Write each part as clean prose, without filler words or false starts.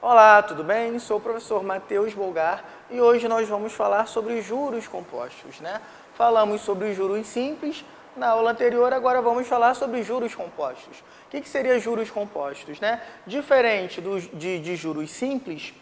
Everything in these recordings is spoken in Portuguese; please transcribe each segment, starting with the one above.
Olá, tudo bem? Sou o professor Matheus Bolgar e hoje nós vamos falar sobre juros compostos, né? Falamos sobre juros simples na aula anterior, agora vamos falar sobre juros compostos. O que seria juros compostos, né? Diferente de juros simples,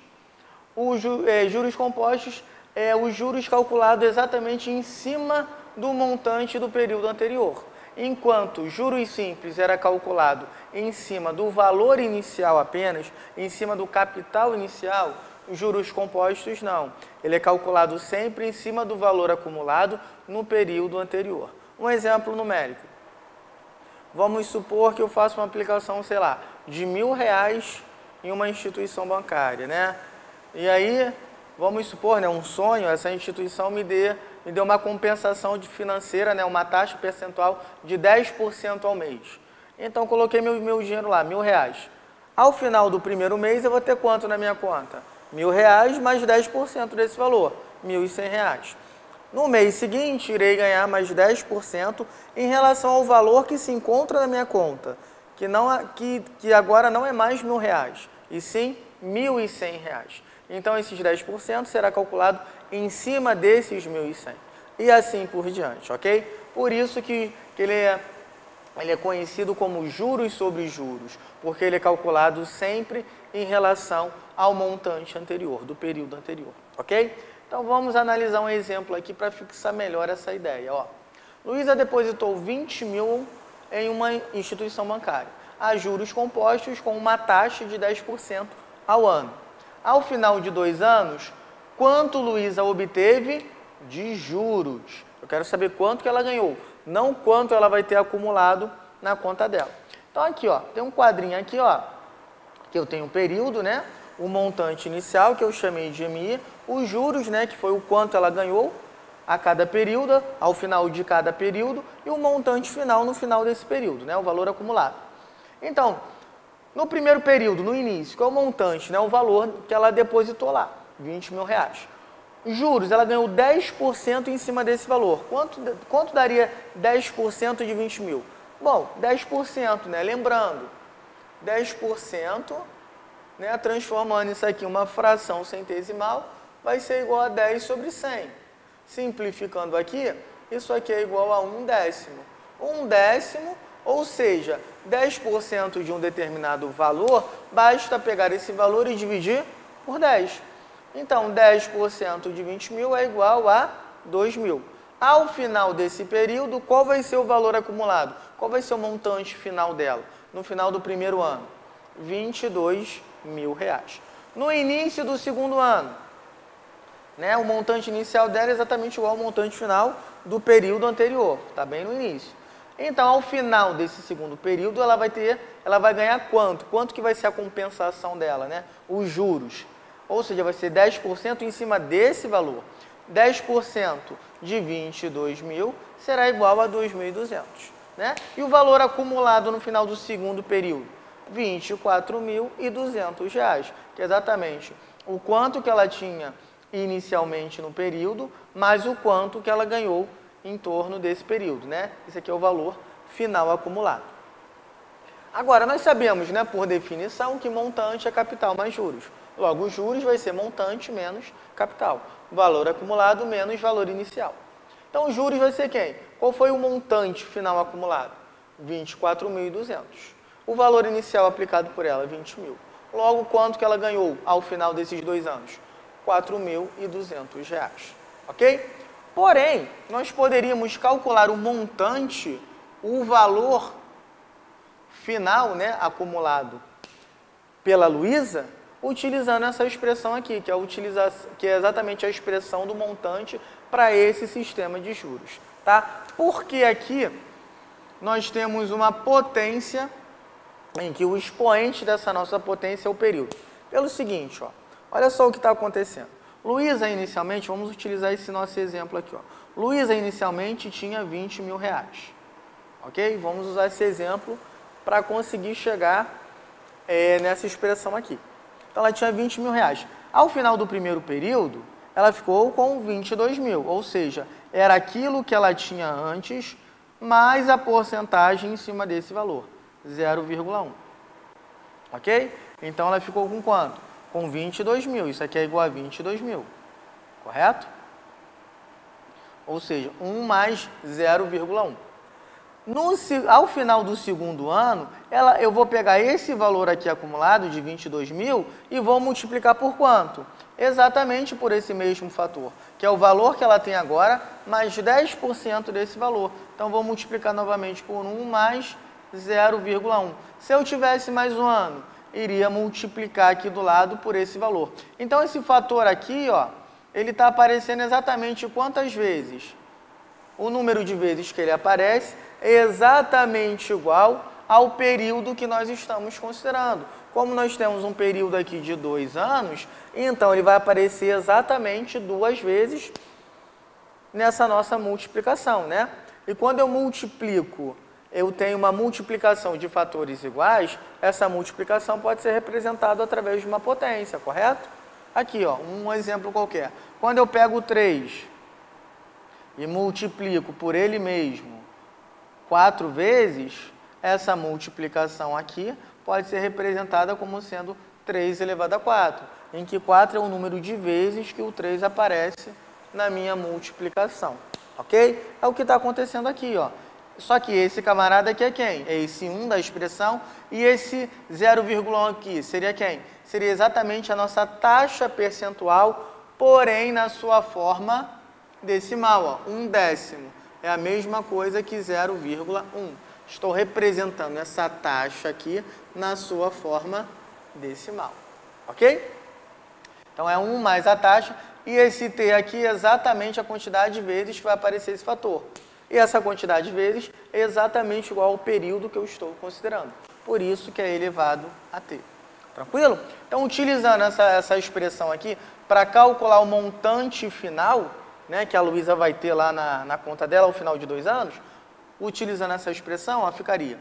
os juros compostos é os juros calculados exatamente em cima do montante do período anterior. Enquanto juros simples era calculado em cima do valor inicial apenas, em cima do capital inicial, juros compostos não. Ele é calculado sempre em cima do valor acumulado no período anterior. Um exemplo numérico. Vamos supor que eu faço uma aplicação, sei lá, de R$1.000 em uma instituição bancária, né? E aí, vamos supor, né, um sonho, essa instituição me deu uma compensação financeira, né, uma taxa percentual de 10% ao mês. Então, coloquei meu dinheiro lá, R$1.000. Ao final do primeiro mês, eu vou ter quanto na minha conta? R$1.000 mais 10% desse valor, R$1.100. No mês seguinte, irei ganhar mais 10% em relação ao valor que se encontra na minha conta, que agora não é mais R$1.000, e sim R$1.100. Então, esses 10% será calculado em cima desses 1.100. E assim por diante, ok? Por isso que ele é conhecido como juros sobre juros, porque ele é calculado sempre em relação ao montante anterior, do período anterior, ok? Então, vamos analisar um exemplo aqui para fixar melhor essa ideia. Ó. Luísa depositou 20 mil em uma instituição bancária, a juros compostos com uma taxa de 10% ao ano. Ao final de 2 anos, quanto Luísa obteve de juros? Eu quero saber quanto que ela ganhou, não quanto ela vai ter acumulado na conta dela. Então aqui, ó, tem um quadrinho aqui, ó, que eu tenho o período, né? O montante inicial, que eu chamei de MI, os juros, né, que foi o quanto ela ganhou a cada período, ao final de cada período, e o montante final no final desse período, né, o valor acumulado. Então, no primeiro período, no início, qual é o montante, né, o valor que ela depositou lá, R$20.000. Juros, ela ganhou 10% em cima desse valor. Quanto daria 10% de 20 mil? Bom, 10%, né, lembrando, 10%, né, transformando isso aqui em uma fração centesimal, vai ser igual a 10 sobre 100. Simplificando aqui, isso aqui é igual a 1/10. 1/10, ou seja, 10% de um determinado valor, basta pegar esse valor e dividir por 10. Então, 10% de 20 mil é igual a 2.000. Ao final desse período, qual vai ser o valor acumulado? Qual vai ser o montante final dela? No final do primeiro ano? R$22.000. No início do segundo ano, né, o montante inicial dela é exatamente igual ao montante final do período anterior, está bem no início. Então, ao final desse segundo período, ela vai ganhar quanto? Quanto que vai ser a compensação dela, né? Os juros. Ou seja, vai ser 10% em cima desse valor. 10% de 22.000 será igual a 2.200, né? E o valor acumulado no final do segundo período? R$24.200, que é exatamente o quanto que ela tinha inicialmente no período, mais o quanto que ela ganhou em torno desse período, né? Esse aqui é o valor final acumulado. Agora, nós sabemos, né, por definição, que montante é capital mais juros. Logo, os juros vai ser montante menos capital. Valor acumulado menos valor inicial. Então, os juros vai ser quem? Qual foi o montante final acumulado? 24.200. O valor inicial aplicado por ela, 20.000. Logo, quanto que ela ganhou ao final desses 2 anos? R$4.200. Ok? Porém, nós poderíamos calcular o montante, o valor final, né, acumulado pela Luísa, utilizando essa expressão aqui, que é exatamente a expressão do montante para esse sistema de juros. Tá? Porque aqui nós temos uma potência em que o expoente dessa nossa potência é o período. Pelo seguinte, ó, olha só o que está acontecendo. Luísa, inicialmente, vamos utilizar esse nosso exemplo aqui. Luísa, inicialmente, tinha R$20.000. Ok? Vamos usar esse exemplo para conseguir chegar nessa expressão aqui. Então, ela tinha R$20.000. Ao final do primeiro período, ela ficou com 22.000, ou seja, era aquilo que ela tinha antes, mais a porcentagem em cima desse valor, 0,1. Ok? Então, ela ficou com quanto? com 22.000. Isso aqui é igual a 22.000, correto? Ou seja, 1 mais 0,1. Ao final do segundo ano, eu vou pegar esse valor aqui acumulado de 22.000 e vou multiplicar por quanto? Exatamente por esse mesmo fator, que é o valor que ela tem agora, mais 10% desse valor. Então, vou multiplicar novamente por 1 mais 0,1. Se eu tivesse mais um ano, iria multiplicar aqui do lado por esse valor. Então, esse fator aqui, ó, ele está aparecendo exatamente quantas vezes? O número de vezes que ele aparece é exatamente igual ao período que nós estamos considerando. Como nós temos um período aqui de 2 anos, então ele vai aparecer exatamente 2 vezes nessa nossa multiplicação, né? E quando eu multiplico, eu tenho uma multiplicação de fatores iguais, essa multiplicação pode ser representada através de uma potência, correto? Aqui, ó, um exemplo qualquer. Quando eu pego 3 e multiplico por ele mesmo 4 vezes, essa multiplicação aqui pode ser representada como sendo 3 elevado a 4, em que 4 é o número de vezes que o 3 aparece na minha multiplicação, ok? É o que está acontecendo aqui, ó. Só que esse camarada aqui é quem? É esse 1 da expressão, e esse 0,1 aqui seria quem? Seria exatamente a nossa taxa percentual, porém na sua forma decimal, ó, 1/10. É a mesma coisa que 0,1. Estou representando essa taxa aqui na sua forma decimal, ok? Então, é 1 mais a taxa, e esse t aqui é exatamente a quantidade de vezes que vai aparecer esse fator. E essa quantidade de vezes é exatamente igual ao período que eu estou considerando. Por isso que é elevado a t. Tranquilo? Então, utilizando essa expressão aqui, para calcular o montante final, né, que a Luísa vai ter lá na conta dela ao final de 2 anos, utilizando essa expressão, ó, ficaria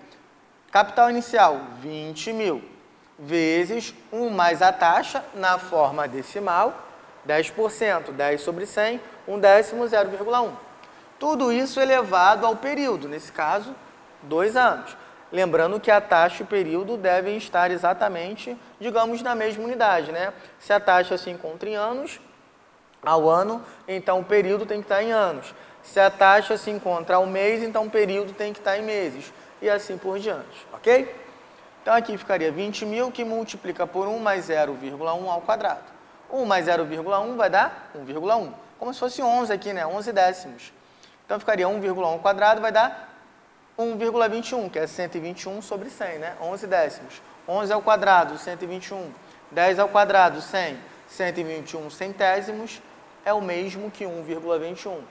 capital inicial, 20.000, vezes 1 mais a taxa, na forma decimal, 10%, 10 sobre 100, 1/10, 0,1. Tudo isso elevado ao período, nesse caso, 2 anos. Lembrando que a taxa e o período devem estar exatamente, digamos, na mesma unidade, né? Se a taxa se encontra em anos, ao ano, então o período tem que estar em anos. Se a taxa se encontra ao mês, então o período tem que estar em meses. E assim por diante, ok? Então aqui ficaria 20.000, que multiplica por 1 mais 0,1 ao quadrado. 1 mais 0,1 vai dar 1,1. Como se fosse 11 aqui, né? 11/10. Então ficaria 1,1 ao quadrado, vai dar 1,21, que é 121 sobre 100, né? 11/10. 11 ao quadrado, 121. 10 ao quadrado, 100. 121 centésimos é o mesmo que 1,21.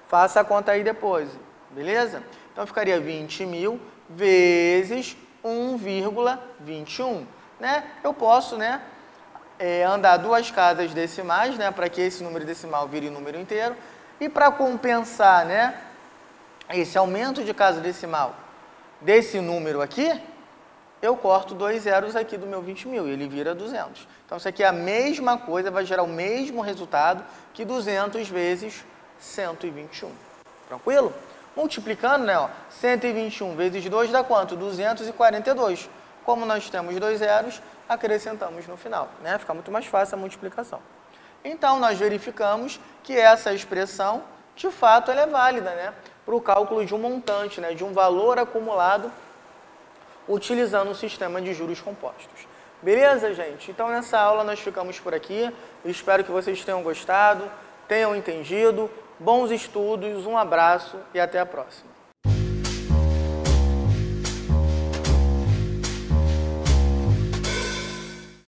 Faça a conta aí depois, beleza? Então, ficaria 20.000 vezes 1,21, né? Eu posso, né, andar 2 casas decimais, né, para que esse número decimal vire número inteiro. E para compensar, né, esse aumento de casa decimal desse número aqui, eu corto 2 zeros aqui do meu 20.000 e ele vira 200. Então, isso aqui é a mesma coisa, vai gerar o mesmo resultado que 200 vezes 121. Tranquilo? Multiplicando, né, ó, 121 vezes 2 dá quanto? 242. Como nós temos 2 zeros, acrescentamos no final, né? Fica muito mais fácil a multiplicação. Então, nós verificamos que essa expressão, de fato, ela é válida, né, para o cálculo de um montante, né, de um valor acumulado utilizando o sistema de juros compostos. Beleza, gente? Então, nessa aula nós ficamos por aqui. Eu espero que vocês tenham gostado, tenham entendido. Bons estudos, um abraço e até a próxima.